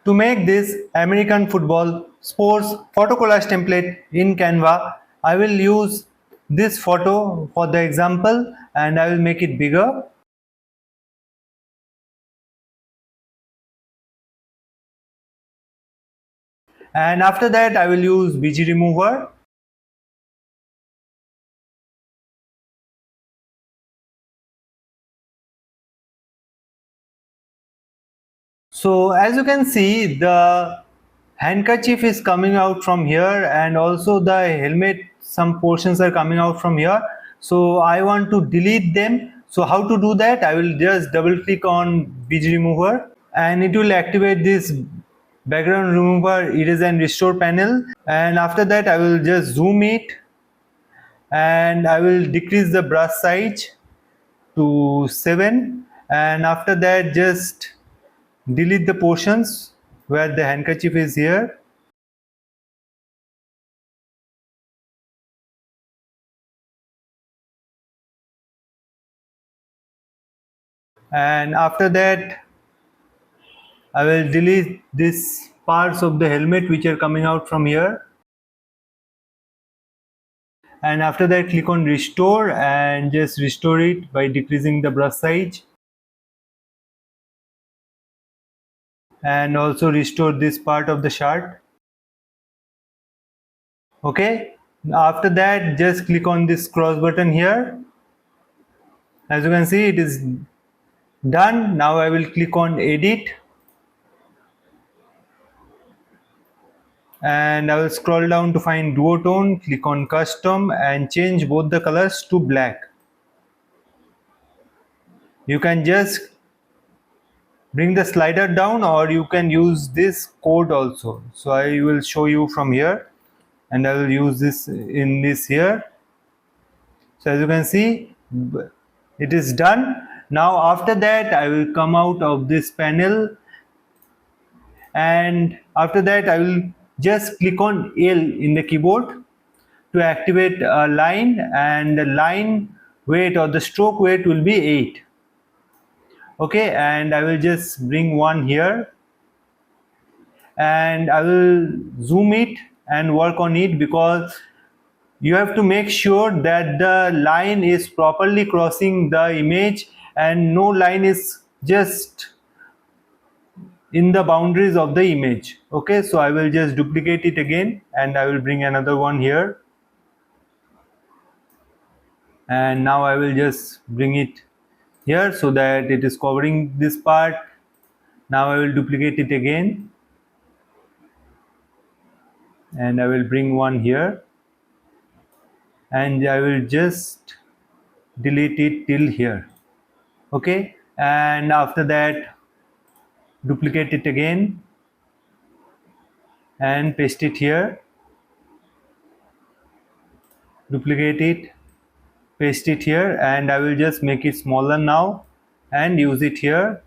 To make this American football sports photo collage template in Canva, I will use this photo for the example and I will make it bigger. And after that I will use BG remover. So as you can see, the handkerchief is coming out from here and also the helmet, some portions are coming out from here. So I want to delete them. So how to do that? I will just double click on BG remover and it will activate this background remover erase and restore panel, and after that I will just zoom it and I will decrease the brush size to 7, and after that just delete the portions where the handkerchief is here. And after that I will delete these parts of the helmet which are coming out from here, and after that click on restore and just restore it by decreasing the brush size, and also restore this part of the shirt. Okay, after that just click on this cross button here. As you can see, it is done. Now I will click on edit and I will scroll down to find duotone, click on custom and change both the colors to black. You can just bring the slider down or you can use this code also. So I will show you from here and I will use this in this here. So as you can see, it is done. Now after that I will come out of this panel, and after that I will just click on L in the keyboard to activate a line, and the line weight or the stroke weight will be 8. Okay, and I will just bring one here and I will zoom it and work on it, because you have to make sure that the line is properly crossing the image and no line is just in the boundaries of the image. Okay, so I will just duplicate it again and I will bring another one here, and now I will just bring it here so that it is covering this part. Now I will duplicate it again and I will bring one here and I will just delete it till here. Okay, and after that duplicate it again and paste it here, duplicate it, paste it here, and I will just make it smaller now and use it here,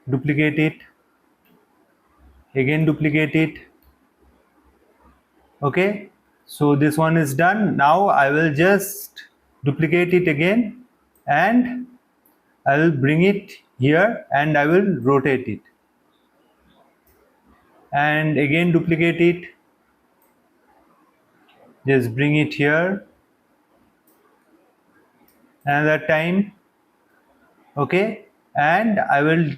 duplicate it, again duplicate it. Okay, so this one is done. Now I will just duplicate it again and I will bring it here and I will rotate it and again duplicate it, just bring it here another time. Okay, and I will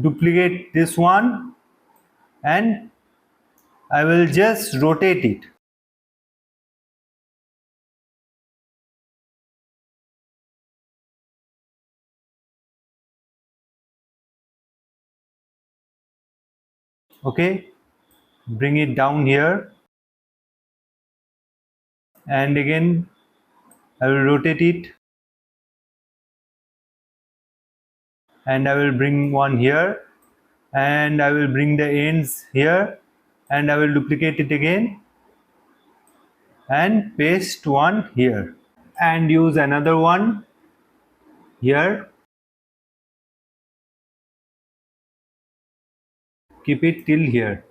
duplicate this one and I will just rotate it. Okay, bring it down here and again I will rotate it and I will bring one here and I will bring the ends here and I will duplicate it again and paste one here and use another one here, keep it till here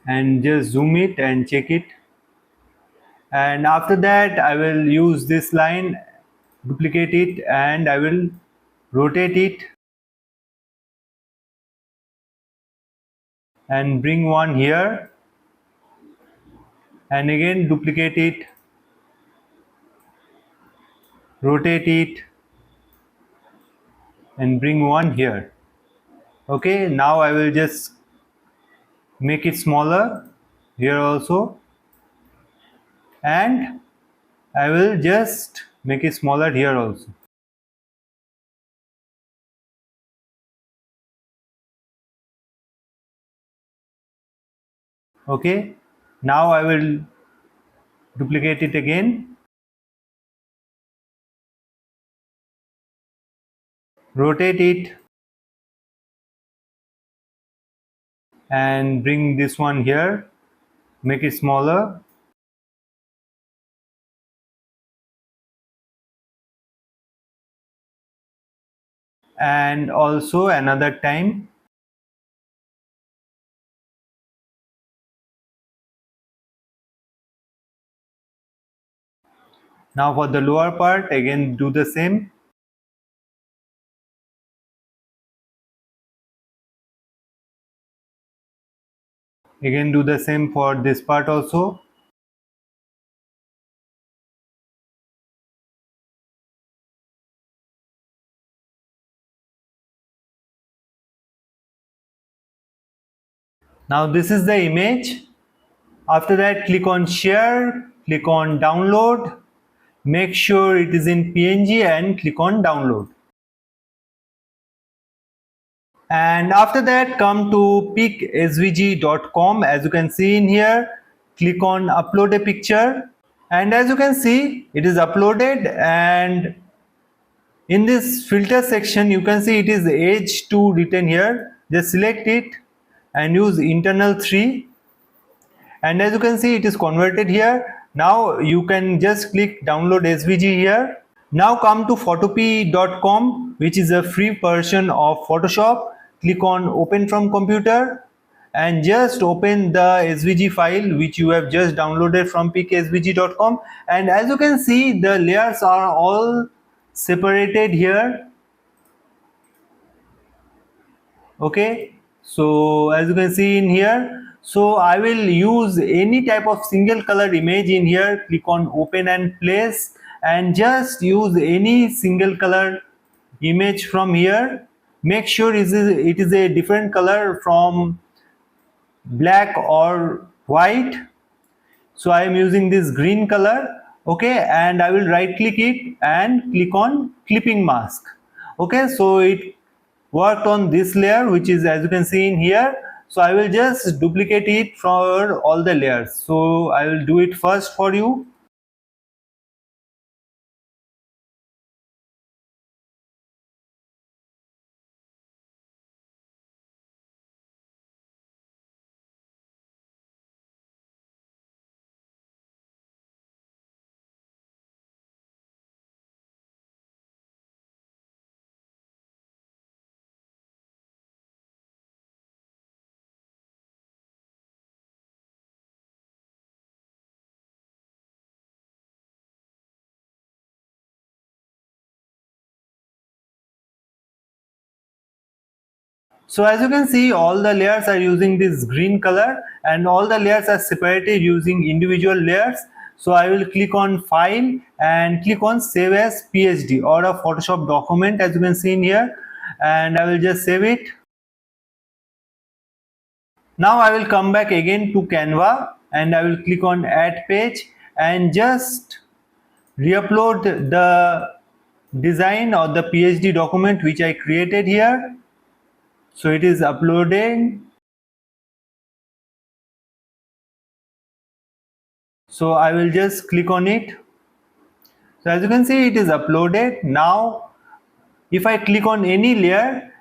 and just zoom it and check it, and after that I will use this line, duplicate it and I will rotate it, and bring one here, and again duplicate it, rotate it, and bring one here. Okay, now I will just make it smaller here also, and I will just make it smaller here also. Okay, now I will duplicate it again, rotate it, and bring this one here, make it smaller, and also another time. Now for the lower part, again do the same. Again do the same for this part also. Now this is the image. After that, click on share, click on download, make sure it is in PNG and click on download. And after that, come to picsvg.com. As you can see in here, click on upload a picture, and as you can see, it is uploaded. And in this filter section, you can see it is age 2 written here. Just select it and use internal 3, and as you can see, it is converted here. Now you can just click download SVG here. Now come to photopea.com, which is a free version of Photoshop. Click on open from computer and just open the SVG file which you have just downloaded from picsvg.com. And as you can see, the layers are all separated here. Okay, so as you can see in here, so I will use any type of single color image in here. Click on open and place, and just use any single color image from here. Make sure it is a different color from black or white. So I am using this green color. Okay, and I will right click it and click on clipping mask. Okay, so it worked on this layer, which is, as you can see in here. So I will just duplicate it for all the layers. So I will do it first for you. So as you can see, all the layers are using this green color, and all the layers are separated using individual layers. So I will click on file and click on save as PSD or a Photoshop document, as you can see in here, and I will just save it. Now I will come back again to Canva and I will click on add page and just re-upload the design or the PSD document which I created here. So it is uploading. So I will just click on it. So as you can see, it is uploaded. Now if I click on any layer,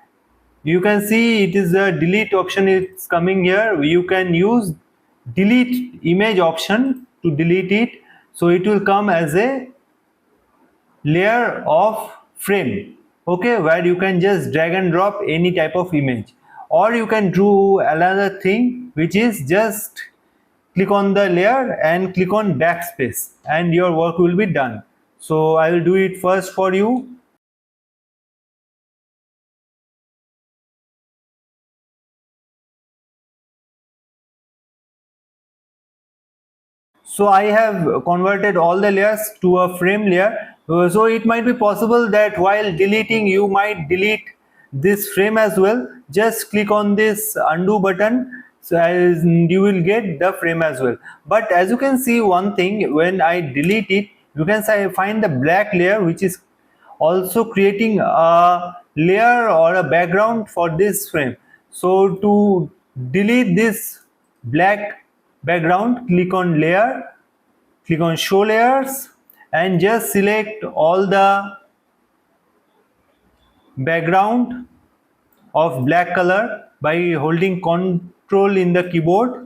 you can see it is a delete option. It's coming here. You can use delete image option to delete it. So it will come as a layer of frame. Okay, where you can just drag and drop any type of image, or you can do another thing, which is just click on the layer and click on backspace and your work will be done. So I will do it first for you. So I have converted all the layers to a frame layer. So it might be possible that while deleting you might delete this frame as well. Just click on this undo button, so as you will get the frame as well. But as you can see one thing, when I delete it, you can find the black layer which is also creating a layer or a background for this frame. So to delete this black background, click on layer, click on show layers, and just select all the background of black color by holding Ctrl in the keyboard.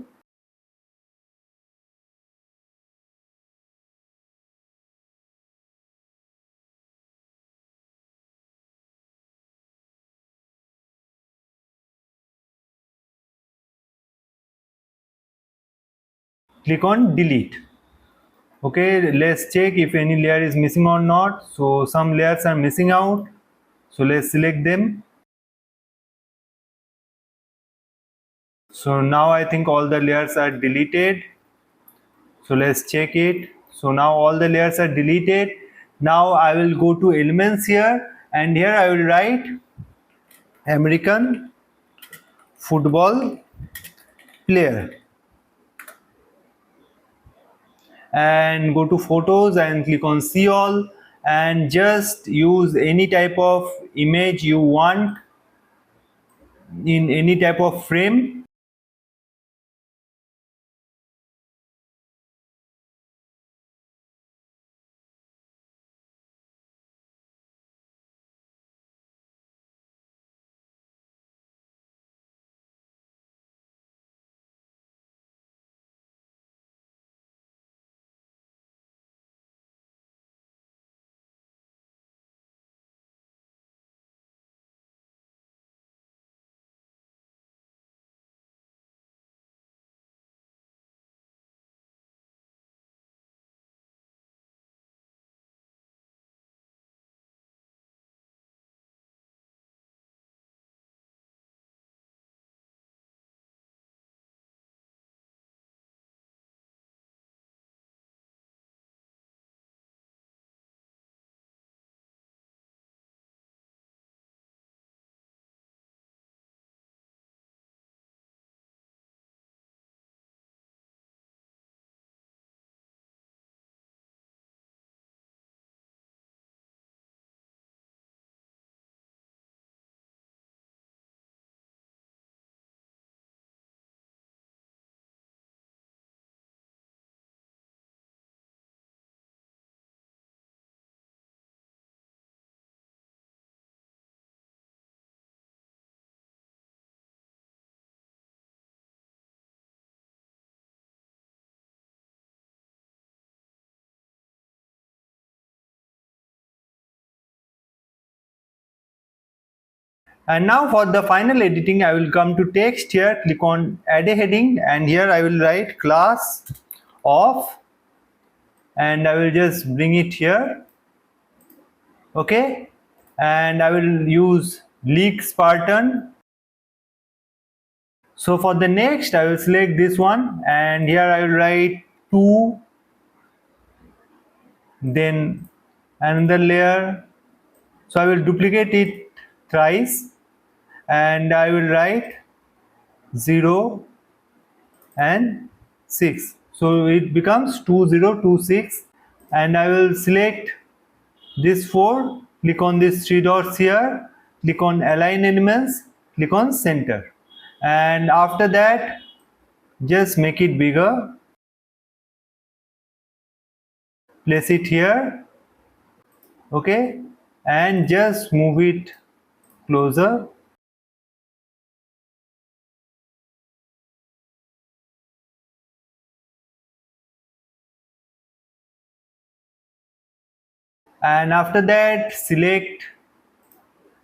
Click on delete. Okay, let's check if any layer is missing or not. So some layers are missing out, so let's select them. So now I think all the layers are deleted. So let's check it. So now all the layers are deleted. Now I will go to elements here, and here I will write American football player, and go to photos and click on see all, and just use any type of image you want in any type of frame. And now for the final editing, I will come to text here, click on add a heading, and here I will write class of, and I will just bring it here. Okay, and I will use leak Spartan. So for the next, I will select this one, and here I will write 2, then another layer. So I will duplicate it thrice, and I will write 0 and 6. So it becomes 2026, and I will select this 4, click on these 3 dots here, click on align elements, click on center, and after that just make it bigger, place it here. Okay, and just move it closer. And after that select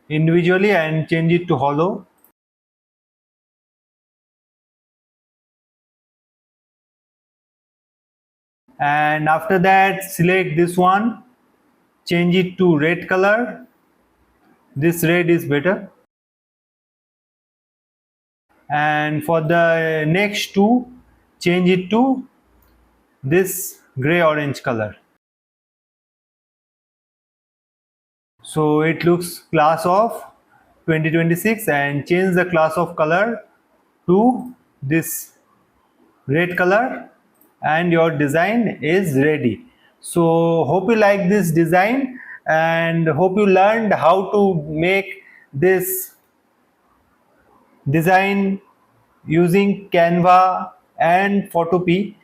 individually and change it to hollow. And after that select this one, change it to red color. This red is better. And for the next two, change it to this gray orange color. So it looks class of 2026, and change the class of color to this red color, and your design is ready. So hope you like this design, and hope you learned how to make this design using Canva and Photopea,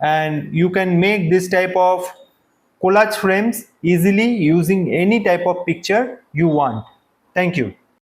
and you can make this type of collage frames easily using any type of picture you want. Thank you.